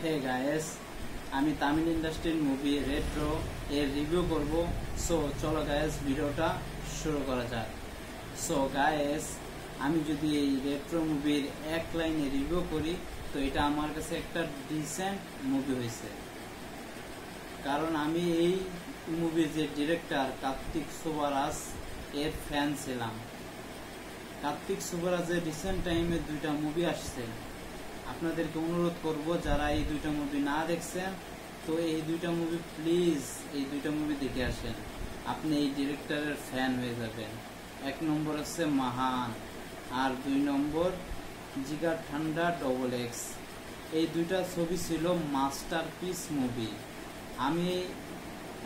হে guys, আমি তামিল ইন্ডাস্ট্রির movie retro এর রিভিউ করব। সো চলো গায়েস, ভিডিওটা শুরু করা যাক। সো গায়েস, আমি যদি এই রেট্রো মুভির এক লাইনে রিভিউ করি তো এটা আমার কাছে একটা ডিসেন্ট মুভি হয়েছে। কারণ আমি এই মুভির যে ডিরেক্টর কার্তিক সুবারাজ এর ফ্যান ছিলাম। কার্তিক সুবারাজের রিসেন্ট টাইমে দুইটা মুভি আসছে। আপনাদেরকে অনুরোধ করব, যারা এই দুইটা মুভি না দেখছেন তো এই দুইটা মুভি প্লিজ এই দুইটা মুভি দেখে আসেন, আপনি এই ডিরেক্টরের ফ্যান হয়ে যাবেন। এক নম্বর হচ্ছে মহান, আর 2 নম্বর জিগার ঠান্ডা XX। এই দুইটা ছবি ছিল মাস্টারপিস মুভি। আমি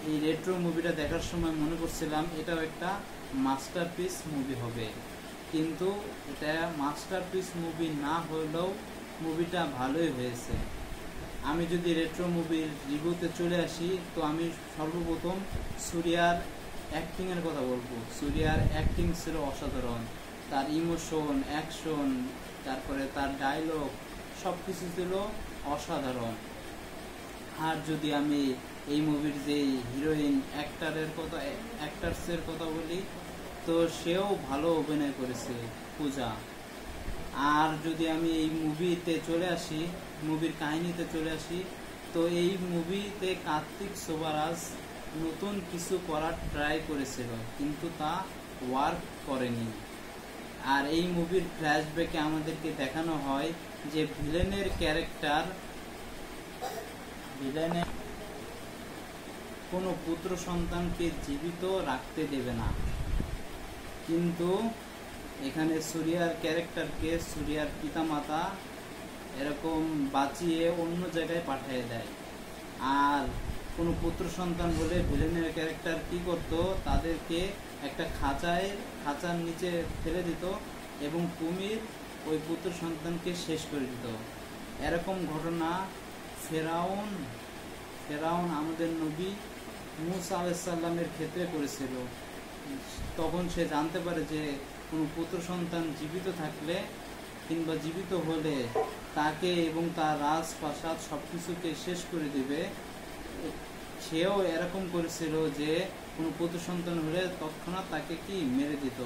এই রেট্রো মুভিটা দেখার সময় মনে করছিলাম এটাও একটা মাস্টারপিস মুভি হবে, কিন্তু এটা মাস্টারপিস মুভি না হলেও মুভিটা ভালোই হয়েছে। আমি যদি রেট্রো মুভির রিভিউতে চলে আসি তো আমি সর্বপ্রথম সূর্যার অ্যাক্টিংয়ের কথা বলবো। সূর্যার অ্যাক্টিং ছিল অসাধারণ, তার ইমোশন, অ্যাকশন, তারপরে তার ডায়লগ সব কিছু ছিল অসাধারণ। আর যদি আমি এই মুভির যে হিরোইন অ্যাক্টার্সের কথা বলি তো সেও ভালো অভিনয় করেছে, পূজা। আর যদি আমি এই মুভিতে চলে আসি, মুভির কাহিনীতে চলে আসি, তো এই মুভিতে কার্তিক সুবারাজ নতুন কিছু করার ট্রাই করেছিল কিন্তু তা ওয়ার্ক করেনি। আর এই মুভির ফ্ল্যাশব্যাকে আমাদেরকে দেখানো হয় যে ভিলেনের কোনো পুত্র সন্তানকে জীবিত রাখতে দেবে না, কিন্তু এখানে সূর্যার ক্যারেক্টারকে সূর্যার পিতামাতা এরকম বাঁচিয়ে অন্য জায়গায় পাঠিয়ে দেয়। আর কোনো পুত্র সন্তান হলে ভিলেনের ক্যারেক্টার কি করত, তাদেরকে একটা খাঁচার নিচে ফেলে দিত এবং কুমির ওই পুত্র সন্তানকে শেষ করে দিত। এরকম ঘটনা ফেরাউন আমাদের নবী মুসা আলাইহিস সালামের ক্ষেত্রে করেছিল। তখন সে জানতে পারে যে কোনো পুত্র সন্তান জীবিত থাকলে কিংবা জীবিত হলে তাকে এবং তার রাজপ্রাসাদ সবকিছুকে শেষ করে দিবে। সেও এরকম করেছিল যে কোনো পুত্র সন্তান হলে তৎক্ষণাৎ তাকে কি মেরে দিত।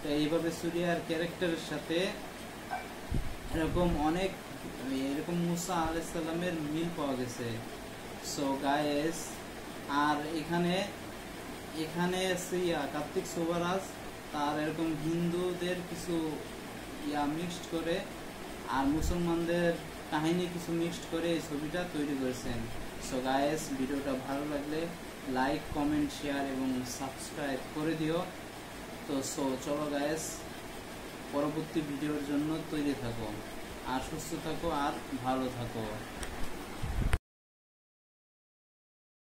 তো এইভাবে সূর্যার ক্যারেক্টারের সাথে এরকম মুসা আলাইহিস সালামের মিল পাওয়া গেছে। সো গায়েস, আর এখানে কার্তিক সুবারাজ তার এরকম হিন্দুদের কিছু মিক্সড করে আর মুসলমানদের কাহিনী কিছু মিক্সড করে এই ছবিটা তৈরি করেছেন। সো গায়েস, ভিডিওটা ভালো লাগলে লাইক, কমেন্ট, শেয়ার এবং সাবস্ক্রাইব করে দিও। তো চলো গায়েস, পরবর্তী ভিডিওর জন্য তৈরি থাকো, আর সুস্থ থাকো আর ভালো থাকো।